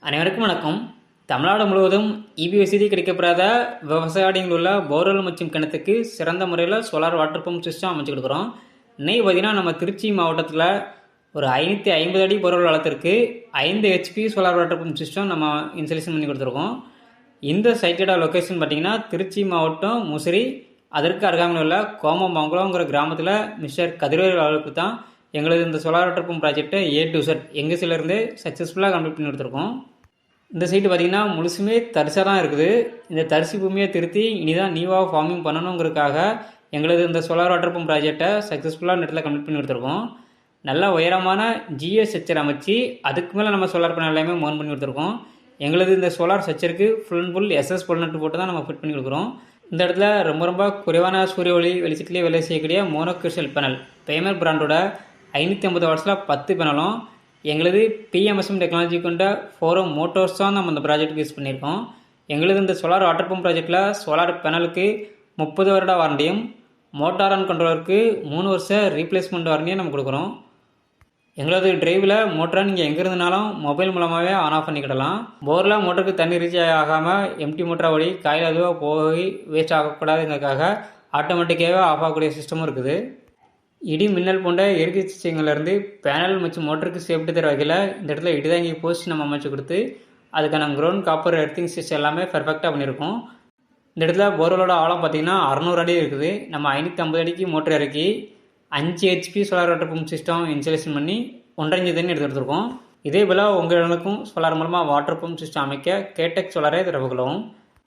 அனைவருக்கும் வணக்கம். தமிழ்நாடு முழுவதும் இபி வசதி கிடைக்கப்படாத விவசாயிகள் உள்ள போர்வெல் மற்றும் கிணத்துக்கு சிறந்த முறையில் சோலார் வாட்டர் பம்ப் சிஸ்டம் அமைச்சு கொடுக்குறோம். இன்னைக்கு பார்த்தீங்கன்னா நம்ம திருச்சி மாவட்டத்தில் ஒரு 550 அடி போர்வெல் வளத்திற்கு 5 HP solar water pump system நம்ம இன்ஸ்டாலேஷன் பண்ணி கொடுத்துருக்கோம். இந்த சைட்டோட லொக்கேஷன் பார்த்தீங்கன்னா திருச்சி மாவட்டம் முசிறி, அதற்கு அருகாமையில் உள்ள கோமமங்கலங்கிற கிராமத்தில் மிஸ்டர் கதிரவேல் அவர்களுக்கு தான் எங்களது இந்த சோலார் வாட்டர் பம்ப் ப்ராஜெக்டை A to Z எங்கள் சைட்லேருந்து சக்ஸஸ்ஃபுல்லாக கம்ப்ளீட் பண்ணி கொடுத்துருக்கோம். இந்த சைட்டு பார்த்திங்கன்னா முழுசுமே தரிசாக தான் இருக்குது. இந்த தரிசு பூமியை திருத்தி இனிதான் நியூவாக ஃபார்மிங் பண்ணணுங்கிறதுக்காக எங்களது இந்த சோலார் வாட்டர் பம்ப் ப்ராஜெக்டை சக்ஸஸ்ஃபுல்லாக நெட்டில் கம்ப்ளீட் பண்ணி கொடுத்துருக்கோம். நல்ல உயரமான ஜிஎஸ் ஸ்ட்ரக்சர் அமைச்சு அதுக்கு மேலே நம்ம சோலார் பேனல் எல்லாமே மவுண்ட் பண்ணி கொடுத்துருக்கோம். எங்களது இந்த சோலார் ஸ்ட்ரக்சருக்கு full and full SS bolt nut போட்டு தான் நம்ம ஃபிட் பண்ணி கொடுக்குறோம். இந்த இடத்துல ரொம்ப குறைவான சூரிய ஒளி வெளிச்சத்திலே வேலை செய்யக்கூடிய மோனோகிறிஸ்டல் பேனல் பேமர் பிராண்டோட 550 வாட்ஸில் 10 பேனலும் எங்களது PMSM டெக்னாலஜி கொண்ட 4 மோட்டர்ஸ் தான் நம்ம இந்த ப்ராஜெக்ட்டுக்கு யூஸ் பண்ணியிருக்கோம். எங்களது இந்த சோலார் வாட்டர் பம்ப் ப்ராஜெக்டில் சோலார் பேனலுக்கு 30 வருட வாரண்டியும், மோட்டார் அண்ட் கண்ட்ரோலருக்கு 3 வருஷ ரீப்ளேஸ்மெண்ட் வாரண்டியும் நம்ம கொடுக்குறோம். எங்களது டிரைவில் மோட்டரை நீங்கள் எங்கே இருந்தாலும் மொபைல் மூலமாகவே ஆன் ஆஃப் பண்ணிக்கிடலாம். போரில் மோட்டருக்கு தண்ணி ரீச் ஆகாமல் எம்டி மோட்டரை ஓடி காயில் அதுவாக போய் வேஸ்ட் ஆகக்கூடாதுங்கிறதுக்காக ஆட்டோமேட்டிக்காகவே ஆஃப் ஆகக்கூடிய சிஸ்டமும் இருக்குது. இடி மின்னல் போன்ற இயற்கை சிகிச்சைகள்லேருந்து பேனல் மற்றும் மோட்டருக்கு சேஃப்டி தர வகையில் இந்த இடத்துல இடிதாங்கி போஸ்ட் நம்ம அமைச்சு கொடுத்து அதுக்கான கிரவுண்ட் காப்பர் எர்த்திங் சிஸ்டம் எல்லாமே பர்ஃபெக்டாக பண்ணியிருக்கோம். இந்த இடத்துல போர்வெலோட ஆழம் பார்த்திங்கன்னா 600 அடி இருக்குது. நம்ம 550 அடிக்கு மோட்டர் இறக்கி 5 HP solar water pump system installation பண்ணி 1.5 இன்ச் தண்ணி எடுத்துருக்கோம். இதே போல் உங்களுக்கும் சோலார் மூலமாக வாட்டர் பம்ப் சிஸ்டம் அமைக்க கேடெக் சோலாரை தொடர்பு கொள்ளவும்.